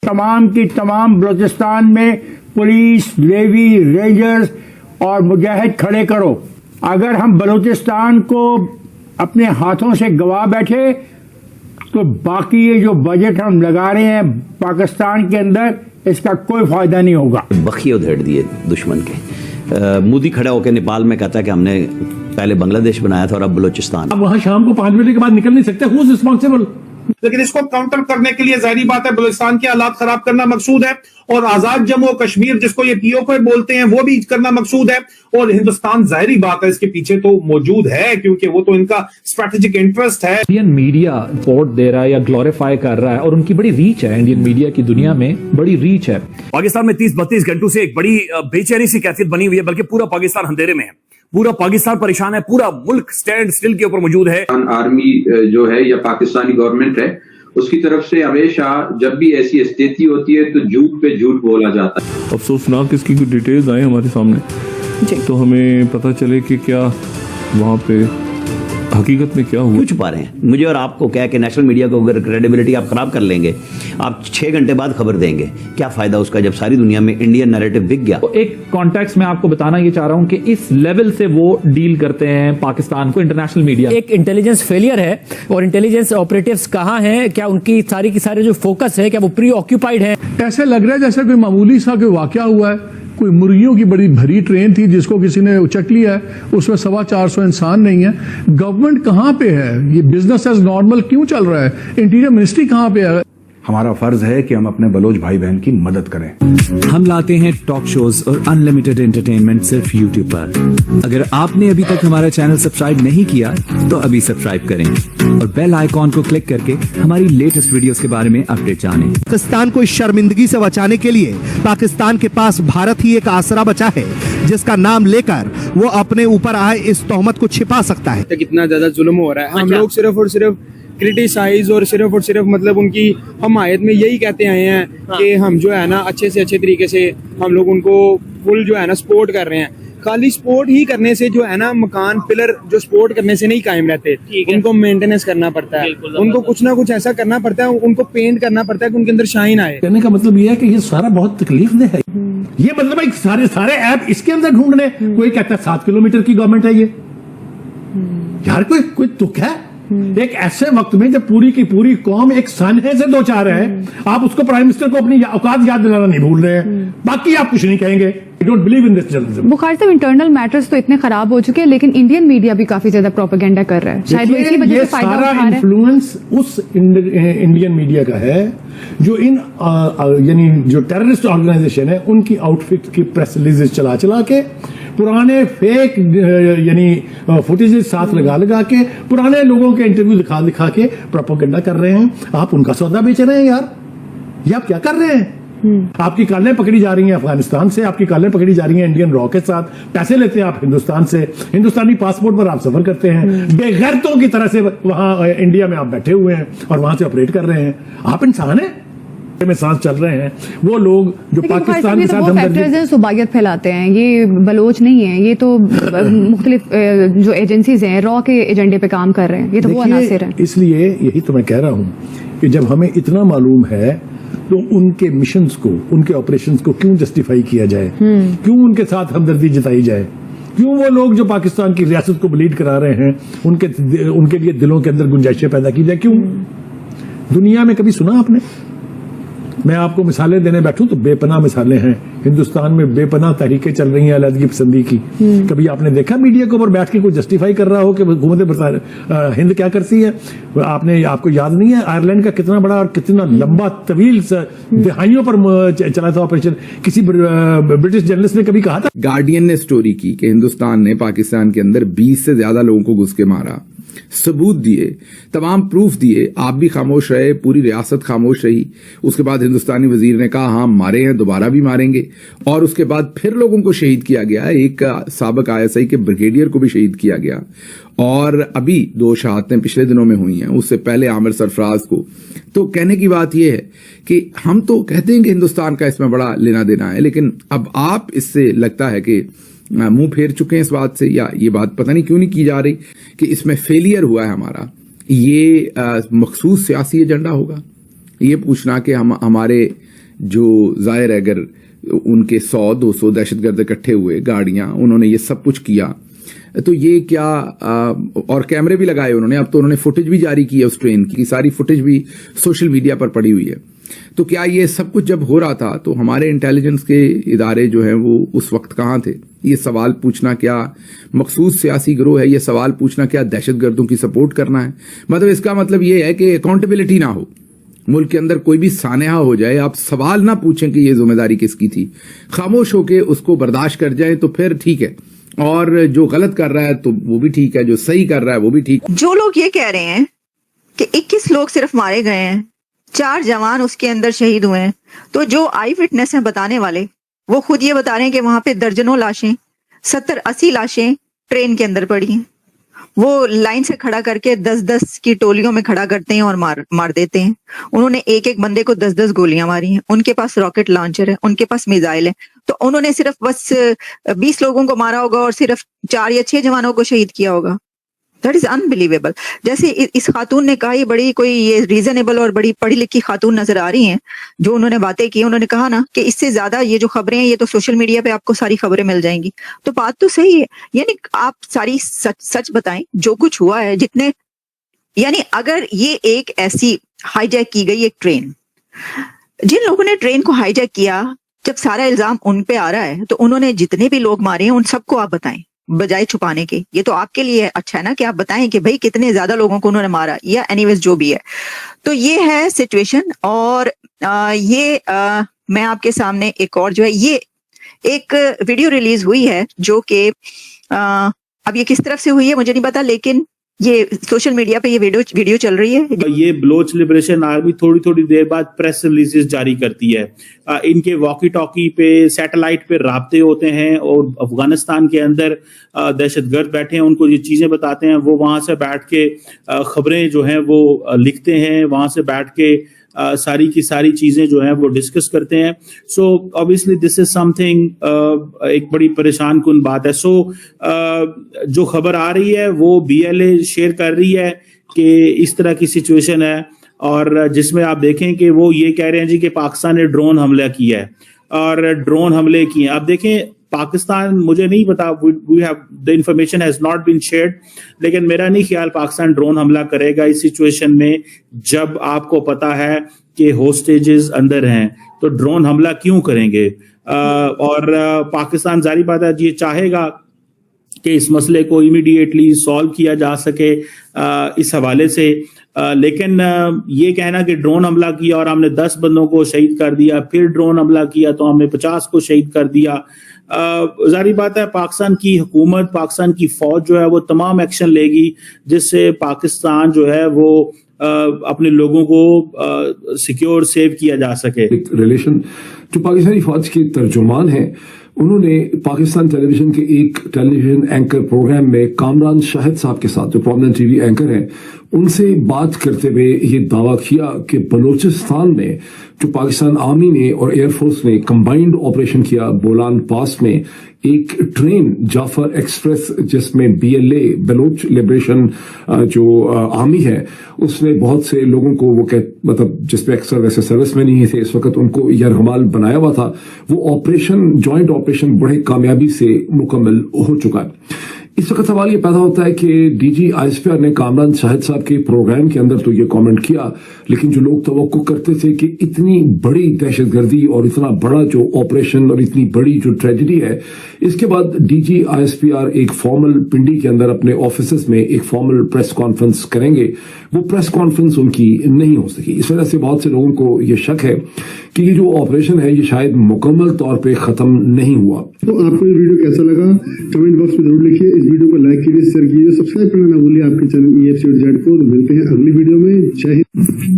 तमाम की तमाम बलूचिस्तान में पुलिस, नेवी, रेंजर्स और मुजाहिद खड़े करो। अगर हम बलूचिस्तान को अपने हाथों से गवा बैठे तो बाकी ये जो बजट हम लगा रहे हैं पाकिस्तान के अंदर, इसका कोई फायदा नहीं होगा। बखिए उधेड़ दिए दुश्मन के। मोदी खड़ा होकर नेपाल में कहता है कि हमने पहले बांग्लादेश बनाया था और अब बलूचिस्तान। अब वहां शाम को 5 बजे के बाद निकल नहीं सकते। Who is responsible? लेकिन इसको काउंटर करने के लिए जाहिर बात है बलूचिस्तान के हालात खराब करना मकसूद है, और आजाद जम्मू और कश्मीर जिसको ये पीओके बोलते हैं वो भी करना मकसूद है। और हिंदुस्तान जाहिर बात है इसके पीछे तो मौजूद है, क्योंकि वो तो इनका स्ट्रेटेजिक इंटरेस्ट है। इंडियन मीडिया सपोर्ट दे रहा है या ग्लोरीफाई कर रहा है, और उनकी बड़ी रीच है। इंडियन मीडिया की दुनिया में बड़ी रीच है। पाकिस्तान में 30-32 घंटों से एक बड़ी बेचैनी सी कैफियत बनी हुई है, बल्कि पूरा पाकिस्तान अंधेरे में है, पूरा पाकिस्तान परेशान है, पूरा मुल्क स्टैंड स्टिल के ऊपर मौजूद है। आर्मी जो है या पाकिस्तानी गवर्नमेंट है उसकी तरफ से हमेशा जब भी ऐसी स्थिति होती है तो झूठ पे झूठ बोला जाता है। अफसोसनाक इसकी कुछ डिटेल्स आए हमारे सामने तो हमें पता चले कि क्या वहाँ पे हकीकत में क्या हुआ। क्यों छुपा रहे हैं? मुझे और आपको क्या कि नेशनल मीडिया को अगर क्रेडिबिलिटी आप खराब कर लेंगे, आप 6 घंटे बाद खबर देंगे, क्या फायदा उसका जब सारी दुनिया में इंडियन नैरेटिव बिक गया। तो एक कॉन्टेक्स्ट में आपको बताना ये चाह रहा हूं कि इस लेवल से वो डील करते हैं पाकिस्तान को इंटरनेशनल मीडिया। एक इंटेलिजेंस फेलियर है, और इंटेलिजेंस ऑपरेटिव्स कहाँ हैं? क्या उनकी सारी की सारी जो फोकस है क्या वो प्री ऑक्यूपाइड है? ऐसे लग रहा है जैसे कोई मामूली सा कोई वाकया हुआ है। कोई मुर्गियों की बड़ी भरी ट्रेन थी जिसको किसी ने उचक लिया है, उसमें 425 इंसान नहीं है। गवर्नमेंट कहाँ पे है? ये बिजनेस एज नॉर्मल क्यों चल रहा है? इंटीरियर मिनिस्ट्री कहाँ पे है? हमारा फर्ज है कि हम अपने बलोच भाई बहन की मदद करें। हम लाते हैं टॉक शोज और अनलिमिटेड एंटरटेनमेंट सिर्फ YouTube पर। अगर आपने अभी तक हमारा चैनल सब्सक्राइब नहीं किया तो अभी सब्सक्राइब करें और बेल आइकॉन को क्लिक करके हमारी लेटेस्ट वीडियोस के बारे में अपडेट जानें। पाकिस्तान को इस शर्मिंदगी से बचाने के लिए पाकिस्तान के पास भारत ही एक आसरा बचा है, जिसका नाम लेकर वो अपने ऊपर आए इस तोहमत को छिपा सकता है। कितना ज्यादा जुल्म हो रहा है। हम लोग सिर्फ और सिर्फ क्रिटिसाइज और सिर्फ मतलब उनकी हमायत में यही कहते आए हैं कि हम जो है ना अच्छे से अच्छे तरीके से हम लोग उनको फुल जो है ना सपोर्ट कर रहे हैं। खाली सपोर्ट ही करने से जो है ना मकान पिलर जो सपोर्ट करने से नहीं कायम रहते, उनको मेंटेनेंस करना पड़ता है, उनको कुछ ना कुछ ऐसा करना पड़ता है, उनको पेंट करना पड़ता है कि उनके अंदर शाइन आए। कहने का मतलब ये है कि ये सारा बहुत तकलीफदेह है। ये मतलब है सारे ऐप इसके अंदर ढूंढने। कोई कहता है 7 किलोमीटर की गवर्नमेंट है ये। यार कोई तुक है? एक ऐसे वक्त में जब पूरी की पूरी कौम एक सानहे से दो चार है, आप उसको प्राइम मिनिस्टर को अपनी औकात याद दिलाना नहीं भूल रहे हैं। बाकी आप कुछ नहीं कहेंगे। I don't believe in this journalism। Bukhari साहब, इंटरनल मैटर्स तो इतने खराब हो चुके हैं, लेकिन इंडियन मीडिया भी काफी ज्यादा प्रोपेगेंडा कर रहा है। शायद इसी वजह से फायदा उठा रहा है। इन्फ्लुएंस उस इंडियन मीडिया का है जो इन यानी जो टेररिस्ट ऑर्गेनाइजेशन है उनकी आउटफिट की प्रेस रिलीजेस चला के पुराने फेक यानी फुटेजेस साथ लगा के पुराने लोगों के इंटरव्यू दिखा के प्रोपेगेंडा कर रहे हैं। आप उनका सौदा बेच रहे हैं यार। ये आप क्या कर रहे हैं? आपकी कालें पकड़ी जा रही हैं अफगानिस्तान से, आपकी कालें पकड़ी जा रही हैं इंडियन रॉ के साथ। पैसे लेते हैं आप हिंदुस्तान से, हिंदुस्तानी पासपोर्ट पर आप सफर करते हैं, बेगैरतों की तरह से वहां इंडिया में आप बैठे हुए हैं और वहां से ऑपरेट कर रहे हैं। आप इंसान हैं में सांस चल रहे हैं। वो लोग जो पाकिस्तान के साथ हमदर्दी सुबागियत फैलाते हैं, ये बलोच नहीं है, ये तो मुख्तलिफ जो एजेंसीज हैं रॉ के एजेंडे पे काम कर रहे हैं। ये तो वो अनासिर है। इसलिए यही तो मैं कह रहा हूं कि जब हमें इतना मालूम है तो उनके मिशंस को, उनके ऑपरेशंस को क्यों जस्टिफाई किया जाए? क्यों उनके साथ हमदर्दी जताई जाए? क्यों वो लोग जो पाकिस्तान की रियासत को ब्लीड करा रहे हैं उनके लिए दिलों के अंदर गुंजाइशें पैदा की जाए? क्यों? दुनिया में कभी सुना आपने? मैं आपको मिसालें देने बैठूं तो बेपनाह मिसालें हैं। हिंदुस्तान में बेपनाह तहरीकें चल रही हैं अलहदगी पसंदी की। कभी आपने देखा मीडिया के ऊपर बैठ के कोई जस्टिफाई कर रहा हो कि हुकूमत हिंद क्या करती है? आपको याद नहीं है आयरलैंड का कितना बड़ा और कितना लंबा तवील दहाइयों पर चला था ऑपरेशन? किसी ब्रिटिश जर्नलिस्ट ने कभी कहा था, गार्डियन ने स्टोरी की कि हिंदुस्तान ने पाकिस्तान के अंदर 20 से ज्यादा लोगों को घुस के मारा, सबूत दिए, तमाम प्रूफ दिए, आप भी खामोश रहे, पूरी रियासत खामोश रही। उसके बाद हिंदुस्तानी वजीर ने कहा हाँ मारे हैं, दोबारा भी मारेंगे, और उसके बाद फिर लोगों को शहीद किया गया। एक साबिक ISI के ब्रिगेडियर को भी शहीद किया गया, और अभी 2 शहादतें पिछले दिनों में हुई हैं, उससे पहले आमिर सरफराज को। तो कहने की बात यह है कि हम तो कहते हैं कि हिंदुस्तान का इसमें बड़ा लेना देना है, लेकिन अब आप इससे लगता है कि मुंह फेर चुके हैं इस बात से, या ये बात पता नहीं क्यों नहीं की जा रही कि इसमें फेलियर हुआ है हमारा। ये मखसूस सियासी एजेंडा होगा, یہ پوچھنا کہ ہمارے جو ظاہر ہے اگر ان کے 100-200 دہشت گرد اکٹھے ہوئے گاڑیاں انہوں نے یہ سب کچھ کیا تو یہ کیا اور کیمرے بھی لگائے انہوں نے, اب تو انہوں نے فوٹیج بھی جاری کی ہے اس ٹرین کی, ساری فوٹیج بھی سوشل میڈیا پر پڑی ہوئی ہے. تو کیا یہ سب کچھ جب ہو رہا تھا تو ہمارے انٹیلیجنس کے ادارے جو ہیں وہ اس وقت کہاں تھے؟ یہ سوال پوچھنا کیا مخصوص سیاسی گروہ ہے؟ یہ سوال پوچھنا کیا دہشت گردوں کی سپورٹ کرنا ہے؟ مطلب اس کا مطلب یہ ہے کہ اکاؤنٹیبلٹی نہ ہو, ملک کے اندر کوئی بھی سانحہ ہو جائے, آپ سوال نہ پوچھیں کہ یہ ذمہ داری کس کی تھی, خاموش ہو کے اس کو برداشت کر جائیں تو پھر ٹھیک ہے, اور جو غلط کر رہا ہے تو وہ بھی ٹھیک ہے, جو صحیح کر رہا ہے وہ بھی ٹھیک. جو لوگ یہ کہہ رہے ہیں کہ 21 لوگ صرف مارے گئے ہیں, 4 جوان اس کے اندر شہید ہوئے ہیں, تو جو آئی وٹنس ہیں بتانے والے وہ خود یہ بتا رہے ہیں کہ وہاں پہ درجنوں لاشیں 70-80 لاشیں ٹرین کے اندر پڑی ہیں. وہ لائن سے کھڑا کر کے 10-10 کی ٹولیوں میں کھڑا کرتے ہیں اور مار دیتے ہیں. انہوں نے ایک بندے کو 10-10 گولیاں ماری ہیں. ان کے پاس راکٹ لانچر ہے, ان کے پاس میزائل ہے, تو انہوں نے صرف بس 20 لوگوں کو مارا ہوگا اور صرف 4 یا 6 جوانوں کو شہید کیا ہوگا. That is unbelievable. جیسے اس خاتون نے کہا, یہ بڑی کوئی یہ ریزنیبل اور بڑی پڑھی لکھی خاتون نظر آ رہی ہیں جو انہوں نے باتیں کی. انہوں نے کہا نا کہ اس سے زیادہ یہ جو خبریں ہیں یہ تو سوشل میڈیا پہ آپ کو ساری خبریں مل جائیں گی. تو بات تو صحیح ہے, یعنی آپ ساری سچ بتائیں جو کچھ ہوا ہے, جتنے یعنی اگر یہ ایک ایسی ہائی جیک کی گئی ایک ٹرین, جن لوگوں نے ٹرین کو ہائی جیک کیا, جب سارا الزام ان پہ آ رہا ہے تو انہوں نے جتنے بھی لوگ مارے ہیں ان سب کو آپ بتائیں بجائے چھپانے کے. یہ تو آپ کے لیے اچھا ہے نا کہ آپ بتائیں کہ بھئی کتنے زیادہ لوگوں کو انہوں نے مارا, یا اینی ویز جو بھی ہے. تو یہ ہے سچویشن. اور یہ میں آپ کے سامنے ایک اور جو ہے یہ ایک ویڈیو ریلیز ہوئی ہے جو کہ اب یہ کس طرف سے ہوئی ہے مجھے نہیں پتا, لیکن یہ سوشل میڈیا پہ یہ ویڈیو چل رہی ہے. یہ بلوچ لبریشن آرمی تھوڑی تھوڑی دیر بعد پریس ریلیزز جاری کرتی ہے. ان کے واکی ٹاکی پہ سیٹلائٹ پہ رابطے ہوتے ہیں, اور افغانستان کے اندر دہشت گرد بیٹھے ہیں, ان کو یہ چیزیں بتاتے ہیں. وہ وہاں سے بیٹھ کے خبریں جو ہیں وہ لکھتے ہیں, وہاں سے بیٹھ کے ساری کی ساری چیزیں جو ہیں وہ ڈسکس کرتے ہیں. سو obviously دس از سم تھنگ, ایک بڑی پریشان کن بات ہے. سو جو خبر آ رہی ہے وہ BLA شیئر کر رہی ہے کہ اس طرح کی سچویشن ہے, اور جس میں آپ دیکھیں کہ وہ یہ کہہ رہے ہیں جی کہ پاکستان نے ڈرون حملہ کیا ہے, اور ڈرون حملے کیے ہیں. آپ دیکھیں پاکستان, مجھے نہیں پتا, the information has not been shared, لیکن میرا نہیں خیال پاکستان ڈرون حملہ کرے گا اس سچویشن میں جب آپ کو پتا ہے کہ ہوسٹیجز اندر ہیں. تو ڈرون حملہ کیوں کریں گے؟ اور پاکستان ظاہری بات ہے یہ چاہے گا کہ اس مسئلے کو امیڈیٹلی سالو کیا جا سکے اس حوالے سے, لیکن یہ کہنا کہ ڈرون حملہ کیا اور ہم نے 10 بندوں کو شہید کر دیا, پھر ڈرون حملہ کیا تو ہم نے 50 کو شہید کر دیا, ظاہری بات ہے پاکستان کی حکومت, پاکستان کی فوج جو ہے وہ تمام ایکشن لے گی جس سے پاکستان جو ہے وہ اپنے لوگوں کو سیکیور سیو کیا جا سکے. ریلیشن جو پاکستانی فوج کے ترجمان ہیں, انہوں نے پاکستان ٹیلی ویژن کے ایک ٹیلی ویژن اینکر پروگرام میں کامران شاہد صاحب کے ساتھ, جو پرومیننٹ ٹی وی اینکر ہیں, ان سے بات کرتے ہوئے یہ دعویٰ کیا کہ بلوچستان میں جو پاکستان آرمی نے اور ایئر فورس نے کمبائنڈ آپریشن کیا بولان پاس میں, ایک ٹرین جعفر ایکسپریس جس میں BLA بلوچ لبریشن جو آرمی ہے اس نے بہت سے لوگوں کو وہ مطلب جس میں اکثر ویسے سروس میں نہیں تھے اس وقت, ان کو یرغمال بنایا ہوا تھا. وہ آپریشن جوائنٹ آپریشن بڑے کامیابی سے مکمل ہو چکا ہے. اس وقت سوال یہ پیدا ہوتا ہے کہ DG ISPR نے کامران شاہد صاحب کے پروگرام کے اندر تو یہ کامنٹ کیا, لیکن جو لوگ توقع کرتے تھے کہ اتنی بڑی دہشت گردی اور اتنا بڑا جو آپریشن اور اتنی بڑی جو ٹریجڈی ہے, اس کے بعد DG ISPR ایک فارمل پنڈی کے اندر اپنے آفیسز میں ایک فارمل پریس کانفرنس کریں گے, وہ پریس کانفرنس ان کی نہیں ہو سکی. اس وجہ سے بہت سے لوگوں کو یہ شک ہے کہ یہ جو آپریشن ہے یہ شاید مکمل طور پہ ختم نہیں ہوا. تو آپ کو یہ ویڈیو کیسا لگا کمنٹ باکس میں ضرور لکھیے. اس ویڈیو کو لائک کیجیے, شیئر کیجیے, سبسکرائب کرنا نہ بھولیے آپ کے چینل EFC اور Z کو. ملتے ہیں اگلی ویڈیو میں. جے ہند.